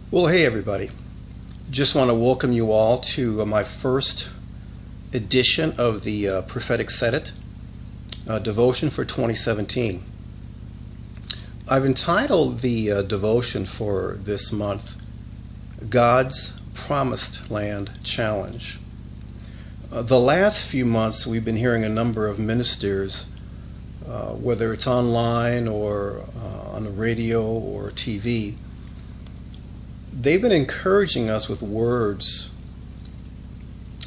Well, hey everybody. Just want to welcome you all to my first edition of the Prophetic Set devotion for 2017. I've entitled the devotion for this month, God's Promised Land Challenge. The last few months we've been hearing a number of ministers, whether it's online or on the radio or TV, they've been encouraging us with words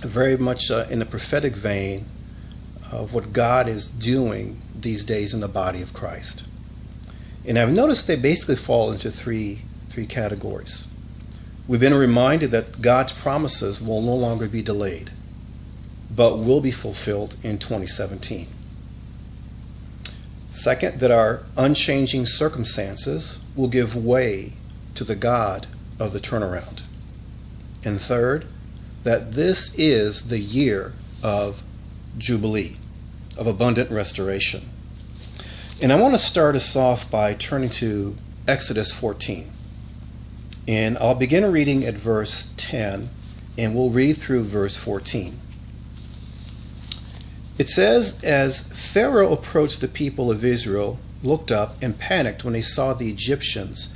very much in the prophetic vein of what God is doing these days in the body of Christ. And I've noticed they basically fall into three categories. We've been reminded that God's promises will no longer be delayed, but will be fulfilled in 2017. Second, that our unchanging circumstances will give way to the God of the turnaround. And third, that this is the year of Jubilee, of abundant restoration. And I want to start us off by turning to Exodus 14. And I'll begin reading at verse 10, and we'll read through verse 14. It says, "As Pharaoh approached, the people of Israel looked up and panicked when they saw the Egyptians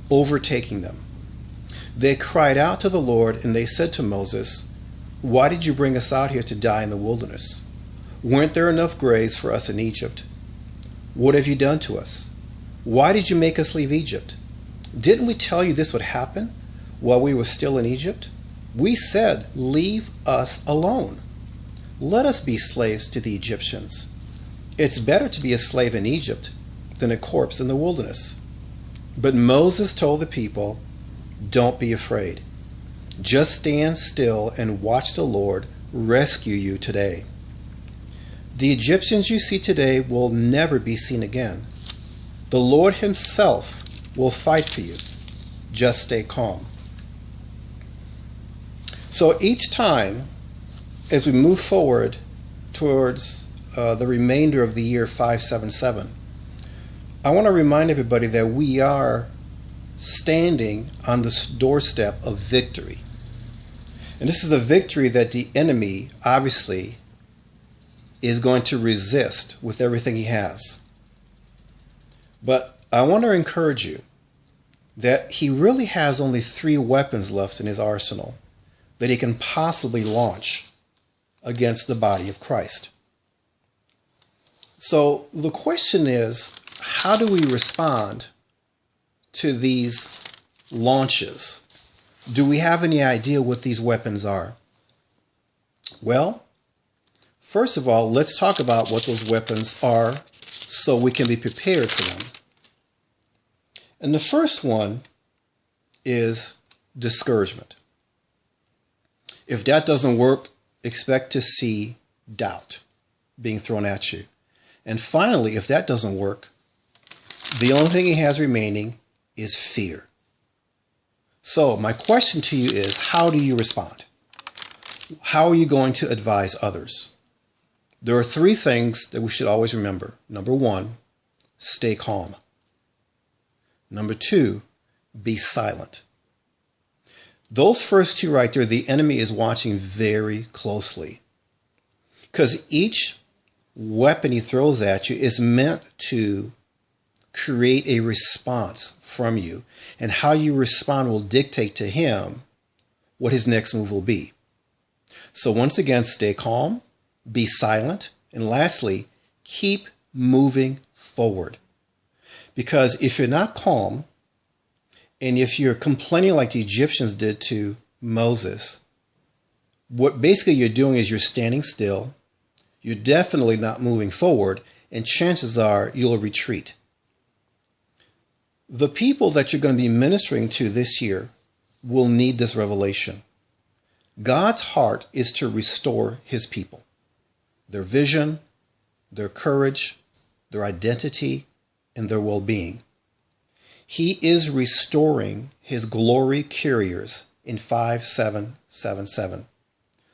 overtaking them. They cried out to the Lord, and they said to Moses, 'Why did you bring us out here to die in the wilderness? Weren't there enough graves for us in Egypt? What have you done to us? Why did you make us leave Egypt? Didn't we tell you this would happen while we were still in Egypt? We said, leave us alone. Let us be slaves to the Egyptians. It's better to be a slave in Egypt than a corpse in the wilderness.' But Moses told the people, 'Don't be afraid. Just stand still and watch the Lord rescue you today. The Egyptians you see today will never be seen again. The Lord himself will fight for you. Just stay calm.'" So each time, as we move forward towards the remainder of the year 577, I want to remind everybody that we are standing on the doorstep of victory. And this is a victory that the enemy obviously is going to resist with everything he has. But I want to encourage you that he really has only 3 weapons left in his arsenal that he can possibly launch against the body of Christ. So the question is, how do we respond to these launches? Do we have any idea what these weapons are? Well, first of all, let's talk about what those weapons are so we can be prepared for them. And the first one is discouragement. If that doesn't work, expect to see doubt being thrown at you. And finally, if that doesn't work, the only thing he has remaining is fear. So my question to you is, how do you respond? How are you going to advise others? There are 3 things that we should always remember. Number 1, stay calm. Number 2, be silent. Those first 2 right there, the enemy is watching very closely, because each weapon he throws at you is meant to create a response from you, and how you respond will dictate to him what his next move will be. So once again, stay calm, be silent, and lastly, keep moving forward. Because if you're not calm, and if you're complaining like the Egyptians did to Moses, what basically you're doing is you're standing still, you're definitely not moving forward, and chances are you'll retreat. The people that you're going to be ministering to this year will need this revelation. God's heart is to restore his people, their vision, their courage, their identity, and their well-being. He is restoring his glory carriers in 5777.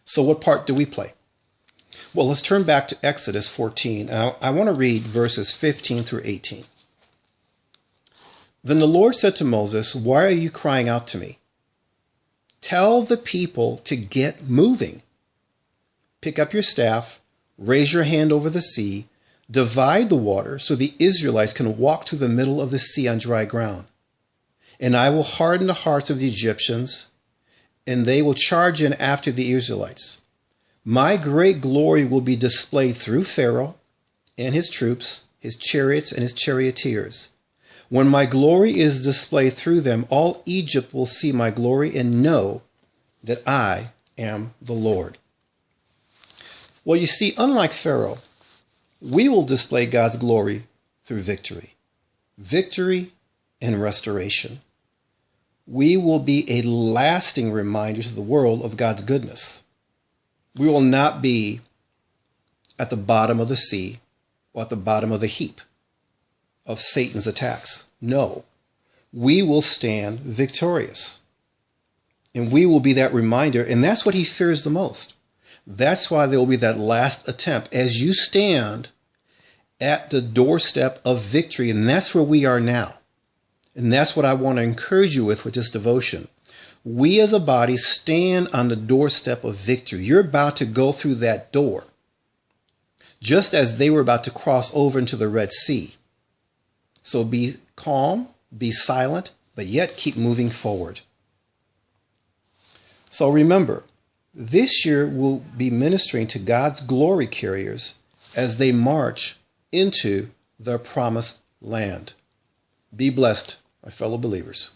So what part do we play? Well, let's turn back to Exodus 14, and I want to read verses 15 through 18. Then the Lord said to Moses, "Why are you crying out to me? Tell the people to get moving. Pick up your staff, raise your hand over the sea, divide the water so the Israelites can walk through the middle of the sea on dry ground. And I will harden the hearts of the Egyptians, and they will charge in after the Israelites. My great glory will be displayed through Pharaoh and his troops, his chariots and his charioteers. When my glory is displayed through them, all Egypt will see my glory and know that I am the Lord." Well, you see, unlike Pharaoh, we will display God's glory through victory. Victory and restoration. We will be a lasting reminder to the world of God's goodness. We will not be at the bottom of the sea or at the bottom of the heap of Satan's attacks. No, we will stand victorious. And we will be that reminder, and that's what he fears the most. That's why there will be that last attempt as you stand at the doorstep of victory, and that's where we are now. And that's what I want to encourage you with this devotion. We as a body stand on the doorstep of victory. You're about to go through that door, just as they were about to cross over into the Red Sea. So be calm, be silent, but yet keep moving forward. So remember, this year we'll be ministering to God's glory carriers as they march into their promised land. Be blessed, my fellow believers.